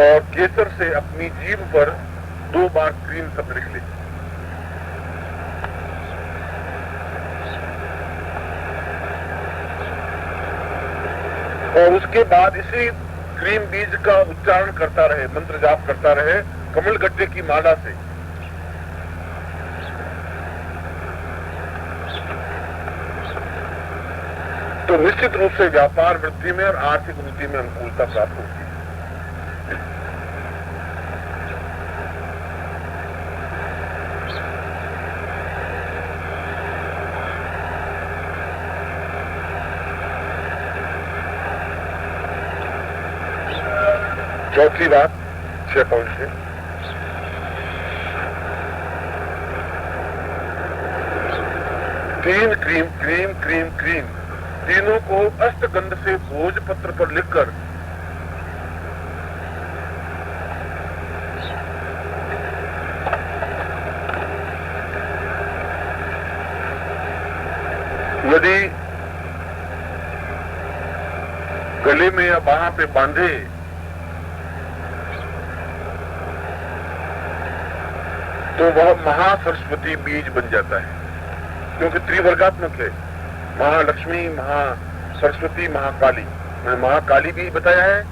और केसर से अपनी जीभ पर 2 बार क्रीम शब्द लिख ले। और उसके बाद इसी क्रीम बीज का उच्चारण करता रहे, मंत्र जाप करता रहे कमल गट्टे की माला से। तो निश्चित रूप से व्यापार वृद्धि में और आर्थिक वृद्धि में अनुकूलता प्राप्त होती है। चौथी बात 6 पॉइंट से, तीन क्रीम क्रीम क्रीम क्रीम तीनों को अष्टगंध से भोजपत्र पर लिखकर यदि गले में या बाह पे बांधे तो वह महासरस्वती बीज बन जाता है, क्योंकि त्रिवर्गात्मक है। महालक्ष्मी, महासरस्वती, महाकाली। मैंने महाकाली भी बताया है,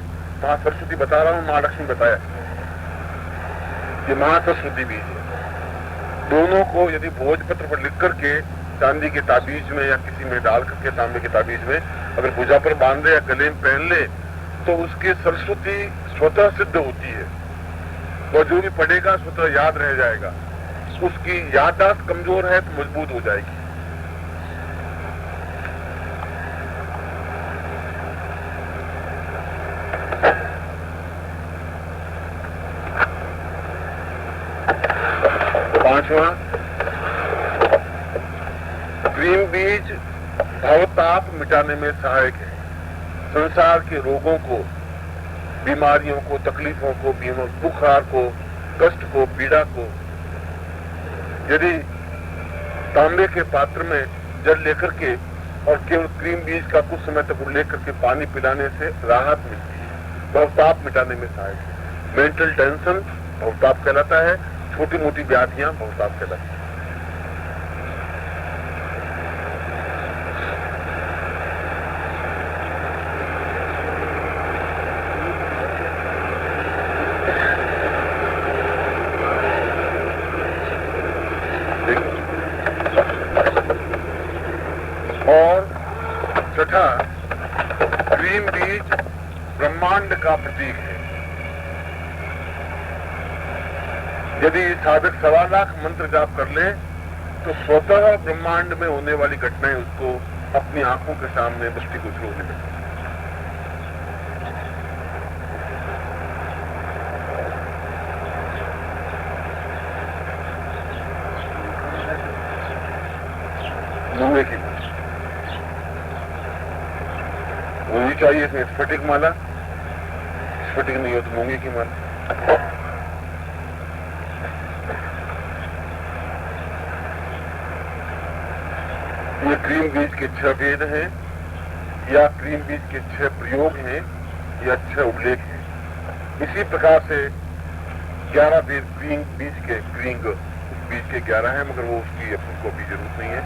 महासरस्वती बता रहा हूं, महालक्ष्मी बताया। ये महासरस्वती बीज है। दोनों को यदि भोजपत्र पर लिख करके चांदी के ताबीज में या किसी में डाल करके तांबे के ताबीज में अगर भुजा पर बांध ले या गले में पहन ले तो उसकी सरस्वती स्वतः सिद्ध होती है। और जो भी पढ़ेगा स्वतः याद रह जाएगा। उसकी याददाश्त कमजोर है तो मजबूत हो जाएगी। पांचवा, क्रीम बीज भवताप मिटाने में सहायक है। संसार के रोगों को, बीमारियों को, तकलीफों को, बुखार को, कष्ट को, पीड़ा को यदि तांबे के पात्र में जल लेकर के और केवल क्रीम बीज का कुछ समय तक उल्लेख करके पानी पिलाने से राहत मिलती है। भवताप मिटाने में सहायक है। मेंटल टेंशन भवताप कहलाता है, छोटी मोटी व्याधियां भवताप कहलाती है। और छठा, क्रीम बीज ब्रह्मांड का प्रतीक है। यदि साधक 1.25 लाख मंत्र जाप कर ले तो स्वतः ब्रह्मांड में होने वाली घटनाएं उसको अपनी आंखों के सामने दृष्टिगोचर होने लगती। मूंगे की होनी चाहिए इसमें स्फटिक माला, स्फटिक नहीं हो तो मूंगे की माला। ये क्रीम बीज के 6 वेद हैं या क्रीम बीज के 6 प्रयोग हैं या 6 उल्लेख हैं। इसी प्रकार से 11 वेद क्रीम बीज के बीज के 11 हैं, मगर वो उसकी अपन को भी जरूरत नहीं है।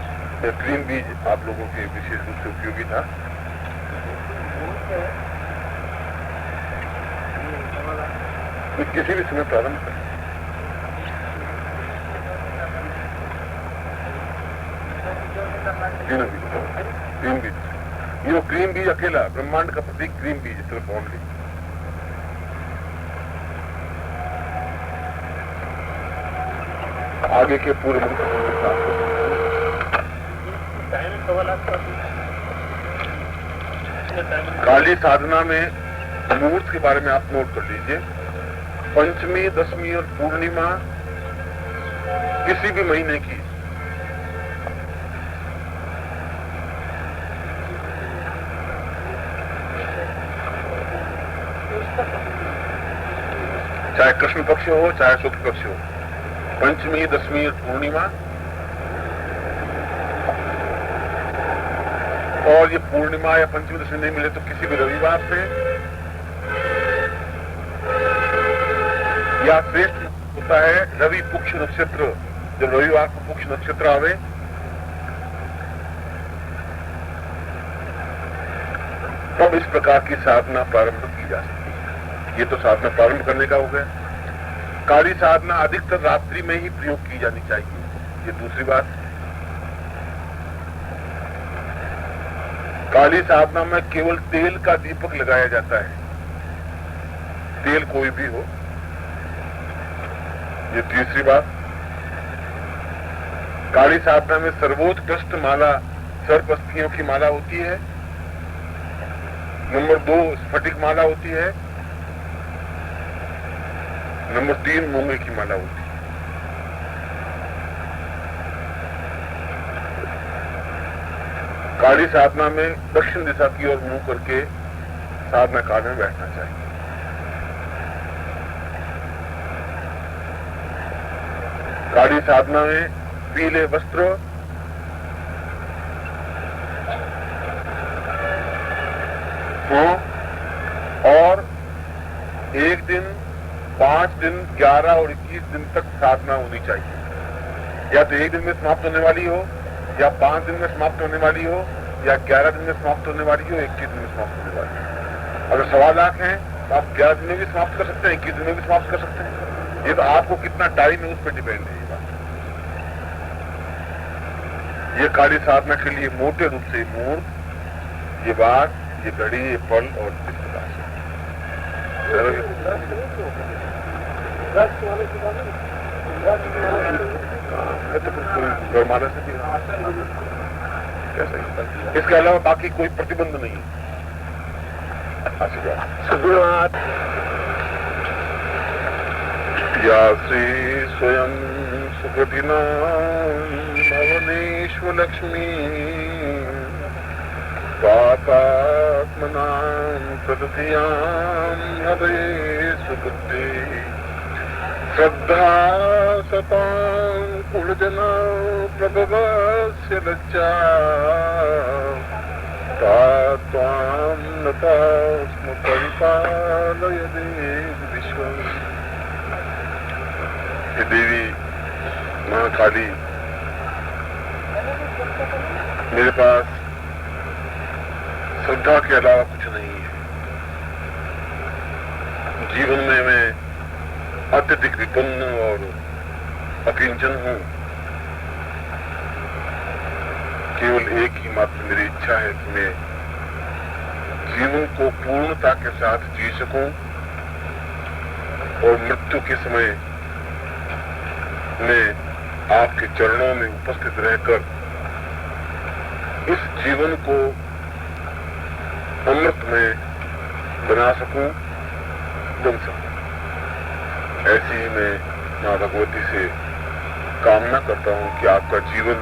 क्रीम बीज आप लोगों के विशेष रूप से उपयोगी था। किसी भी समय प्रारंभ करें। क्रीम बीज, ये क्रीम बीज अकेला ब्रह्मांड का प्रतीक क्रीम बीज सिर्फ ओनली। आगे के पूरे काली साधना में मुहूर्त के बारे में आप नोट कर लीजिए। पंचमी, दशमी और पूर्णिमा किसी भी महीने की चाहे कृष्ण पक्ष हो चाहे शुक्ल पक्ष हो, पंचमी, दशमी और पूर्णिमा, और ये पूर्णिमा या पंचमी दशमी नहीं मिले तो किसी भी रविवार से या श्रेष्ठ होता है रवि पुक्ष नक्षत्र। जब रविवार को पुक्ष नक्षत्र आवे तब इस प्रकार की साधना प्रारंभ की जा सकती है। ये तो साधना प्रारंभ करने का हो गया। काली साधना अधिकतर रात्रि में ही प्रयोग की जानी चाहिए, ये दूसरी बात। काली साधना में केवल तेल का दीपक लगाया जाता है, तेल कोई भी हो, ये तीसरी बात। काली साधना में सर्वोत्कृष्ट माला सर्पस्थियों की माला होती है। नंबर 2 स्फटिक माला होती है। नंबर 3 मूंगे की माला होती है। काली साधना में दक्षिण दिशा की ओर मुंह करके साधना काल में बैठना चाहिए। काली साधना में पीले वस्त्र, और 1 दिन, 5 दिन, 11 और 21 दिन तक साधना होनी चाहिए। या तो 1 दिन में समाप्त होने वाली हो, या 5 दिन में समाप्त होने वाली हो, या 11 दिन में समाप्त होने वाली हो, 21 दिन में समाप्त होने वाली हो। अगर 1.25 लाख है तो आप 11 दिन में भी समाप्त कर सकते हैं, 21 दिन में भी समाप्त कर सकते हैं। ये तो आपको कितना टाइम है उस पर डिपेंड है। ये काली साधना के लिए मोटे रूप से मुहूर्त, ये बात, ये घड़ी, ये पल और इस प्रकार से गौरमाला से भी कैसे। इसके अलावा बाकी कोई प्रतिबंध नहीं है। आशीर्वाद। या श्री स्वयं सुकृतिना भवनेश्व लक्ष्मी पापात्मनां प्रदधियां हृदये सुकृते श्रद्धा सतां कुलजना प्रभवस्य लज्जा तां नता स्म परिपालय देव विश्वम्। ये देवी महाकाली, मेरे पास श्रद्धा के अलावा कुछ नहीं है। जीवन में मैं अत्यधिक विपन्न और अकिंचन हूं। केवल एक ही मात्र मेरी इच्छा है कि मैं जीवन को पूर्णता के साथ जी सकूं और मृत्यु के समय मैं आपके चरणों में उपस्थित रहकर इस जीवन को अमृत में बना सकूं, बन सकूं। ऐसी ही मैं मां भगवती से कामना करता हूं कि आपका जीवन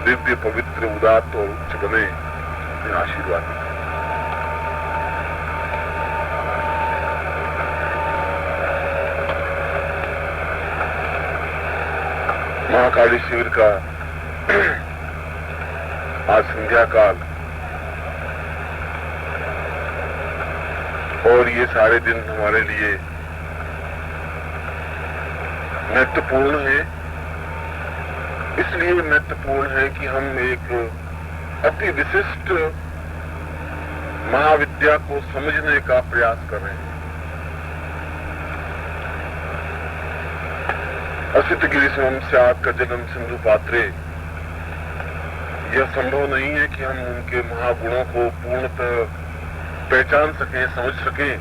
दिव्य, पवित्र, उदात्त और उच्च बने। मैं आशीर्वाद देता हूं। महाकाली शिविर का आज संध्या काल और ये सारे दिन हमारे लिए महत्वपूर्ण है। इसलिए महत्वपूर्ण है कि हम एक अति विशिष्ट महाविद्या को समझने का प्रयास कर रहे हैं। असित गिरी स्यात् का जन्म सिंधु पात्रे। यह संभव नहीं है कि हम उनके महागुणों को पूर्णतः पहचान सकें, समझ सकें।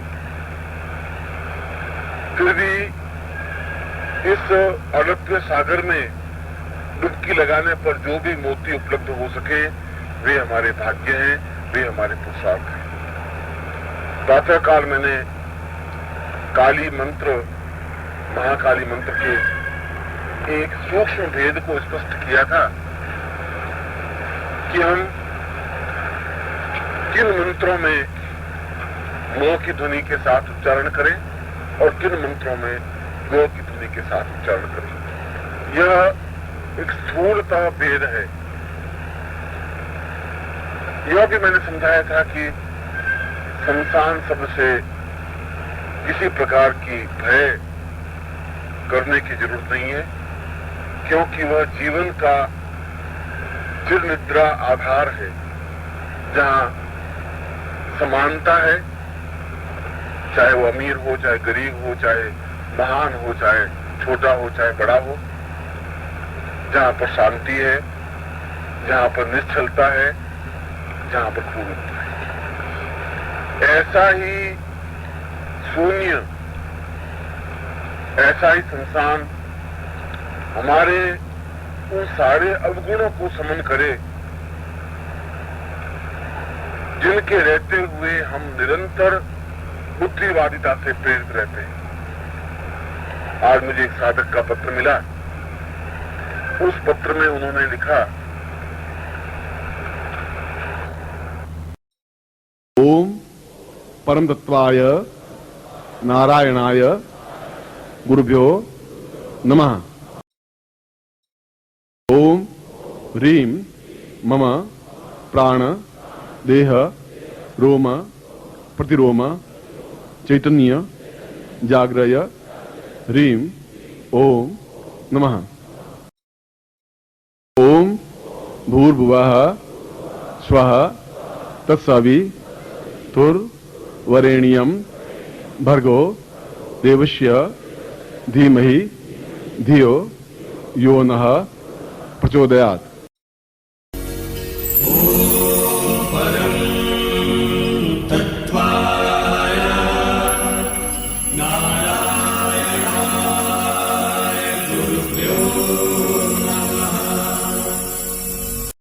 फिर भी इस अनंत सागर में डुबकी लगाने पर जो भी मोती उपलब्ध हो सके वे हमारे भाग्य हैं, वे हमारे पुरुषार्थ हैं। प्रातः काल मैंने काली मंत्र, महाकाली मंत्र के एक सूक्ष्म भेद को स्पष्ट किया था कि हम किन मंत्रों में मो की ध्वनि के साथ उच्चारण करें और किन मंत्रों में गो की ध्वनि के साथ उच्चारण करें। यह एक स्थूलतः भेद है। यह भी मैंने समझाया था कि संसान शब्द से किसी प्रकार की भय करने की जरूरत नहीं है, क्योंकि वह जीवन का चिर निद्रा आधार है, जहां समानता है, चाहे वो अमीर हो, चाहे गरीब हो, चाहे महान हो, चाहे छोटा हो, चाहे बड़ा हो, जहां पर शांति है, जहां पर निश्चलता है, जहां पर पूर्णता है। ऐसा ही शून्य, ऐसा ही संसान हमारे उन सारे अवगुणों को समन करे जिनके रहते हुए हम निरंतर बुद्धिवादिता से प्रेरित रहते हैं। आज मुझे एक साधक का पत्र मिला। उस पत्र में उन्होंने लिखा, ओम परम तत्वाय नारायणाय गुरुभ्यो नमः। ओम ह्रीं मम प्राण देह रोम प्रतिरोम चैतन्य जाग्रय ह्रीं ओम नमः। ओम भूर्भुवः स्वः तत्सवितुर्वरेण्यं भर्गो देवस्य धीमहि धियो यो नः प्रचोदयात्।